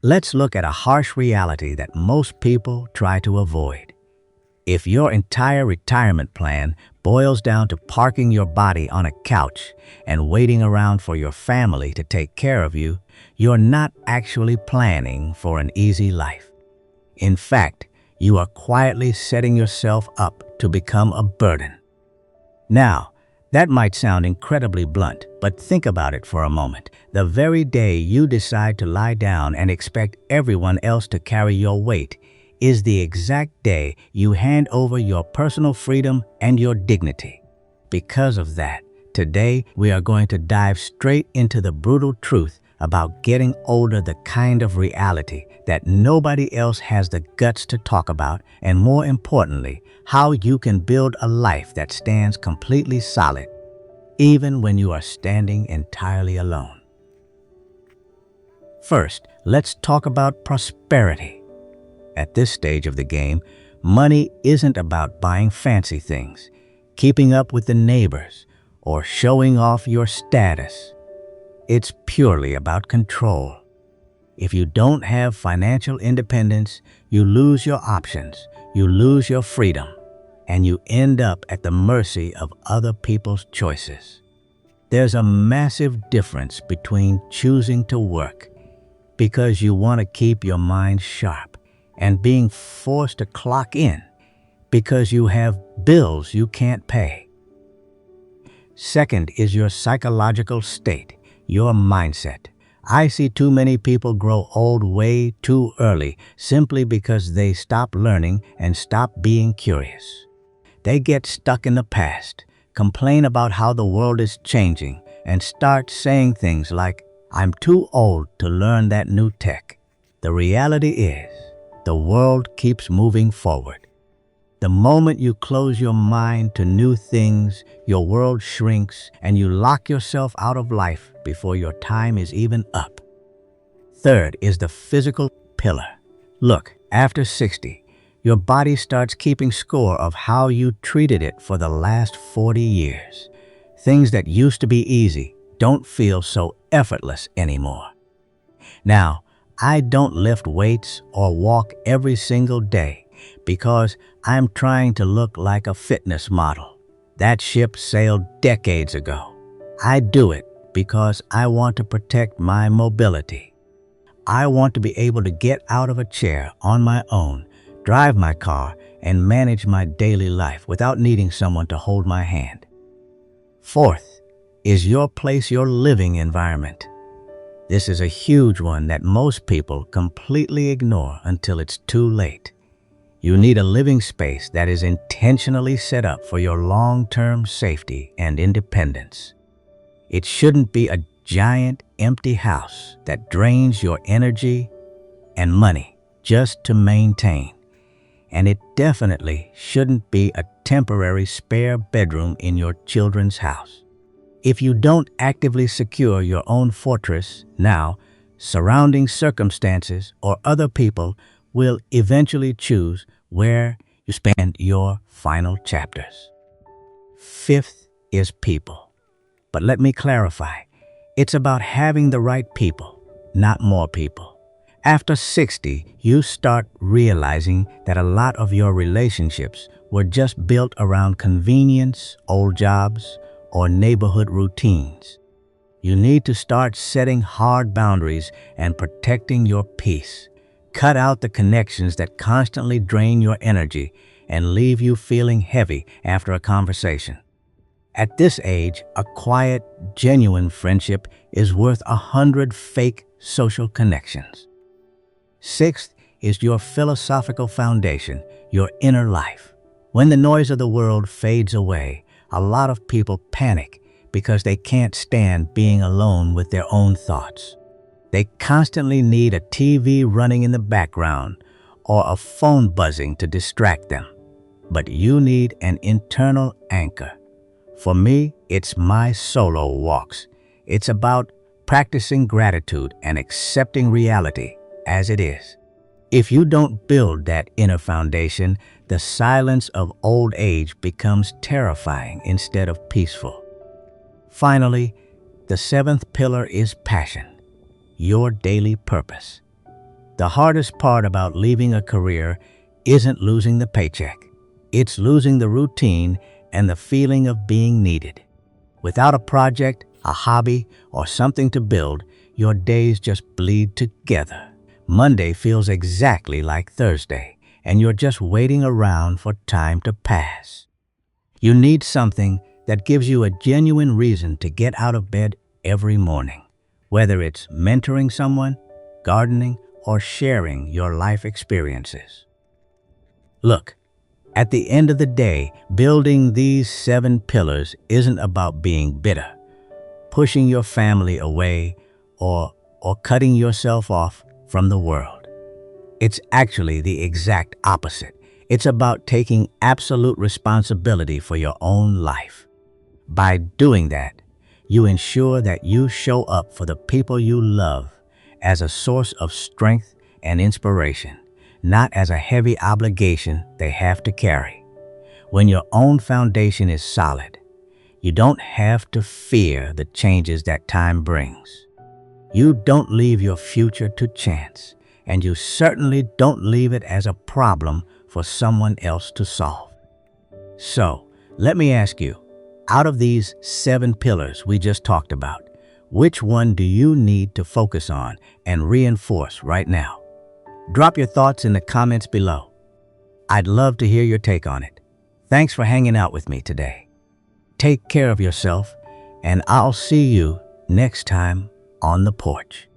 Let's look at a harsh reality that most people try to avoid. If your entire retirement plan boils down to parking your body on a couch and waiting around for your family to take care of you, you're not actually planning for an easy life. In fact, you are quietly setting yourself up to become a burden. Now, that might sound incredibly blunt, but think about it for a moment. The very day you decide to lie down and expect everyone else to carry your weight is the exact day you hand over your personal freedom and your dignity. Because of that, today we are going to dive straight into the brutal truth about getting older, the kind of reality that nobody else has the guts to talk about, and more importantly, how you can build a life that stands completely solid, even when you are standing entirely alone. First, let's talk about prosperity. At this stage of the game, money isn't about buying fancy things, keeping up with the neighbors, or showing off your status. It's purely about control. If you don't have financial independence, you lose your options, you lose your freedom, and you end up at the mercy of other people's choices. There's a massive difference between choosing to work because you want to keep your mind sharp and being forced to clock in because you have bills you can't pay. Second is your psychological state. Your mindset. I see too many people grow old way too early simply because they stop learning and stop being curious. They get stuck in the past, complain about how the world is changing, and start saying things like, "I'm too old to learn that new tech." The reality is, the world keeps moving forward. The moment you close your mind to new things, your world shrinks and you lock yourself out of life before your time is even up. Third is the physical pillar. Look, after 60, your body starts keeping score of how you treated it for the last 40 years. Things that used to be easy don't feel so effortless anymore. Now, I don't lift weights or walk every single day because I'm trying to look like a fitness model. That ship sailed decades ago. I do it because I want to protect my mobility. I want to be able to get out of a chair on my own, drive my car, and manage my daily life without needing someone to hold my hand. Fourth is your place, your living environment. This is a huge one that most people completely ignore until it's too late. You need a living space that is intentionally set up for your long-term safety and independence. It shouldn't be a giant empty house that drains your energy and money just to maintain. And it definitely shouldn't be a temporary spare bedroom in your children's house. If you don't actively secure your own fortress now, surrounding circumstances or other people will eventually choose where you spend your final chapters. Fifth is people. But let me clarify, it's about having the right people, not more people. After 60, you start realizing that a lot of your relationships were just built around convenience, old jobs, or neighborhood routines. You need to start setting hard boundaries and protecting your peace. Cut out the connections that constantly drain your energy and leave you feeling heavy after a conversation. At this age, a quiet, genuine friendship is worth 100 fake social connections. Sixth is your philosophical foundation, your inner life. When the noise of the world fades away, a lot of people panic because they can't stand being alone with their own thoughts. They constantly need a TV running in the background or a phone buzzing to distract them. But you need an internal anchor. For me, it's my solo walks. It's about practicing gratitude and accepting reality as it is. If you don't build that inner foundation, the silence of old age becomes terrifying instead of peaceful. Finally, the seventh pillar is passion, your daily purpose. The hardest part about leaving a career isn't losing the paycheck. It's losing the routine and the feeling of being needed. Without a project, a hobby, or something to build, your days just bleed together. Monday feels exactly like Thursday, and you're just waiting around for time to pass. You need something that gives you a genuine reason to get out of bed every morning, whether it's mentoring someone, gardening, or sharing your life experiences. Look, at the end of the day, building these 7 pillars isn't about being bitter, pushing your family away, or cutting yourself off from the world. It's actually the exact opposite. It's about taking absolute responsibility for your own life. By doing that, you ensure that you show up for the people you love as a source of strength and inspiration, not as a heavy obligation they have to carry. When your own foundation is solid, you don't have to fear the changes that time brings. You don't leave your future to chance, and you certainly don't leave it as a problem for someone else to solve. So, let me ask you, out of these 7 pillars we just talked about, which one do you need to focus on and reinforce right now? Drop your thoughts in the comments below. I'd love to hear your take on it. Thanks for hanging out with me today. Take care of yourself, and I'll see you next time on the porch.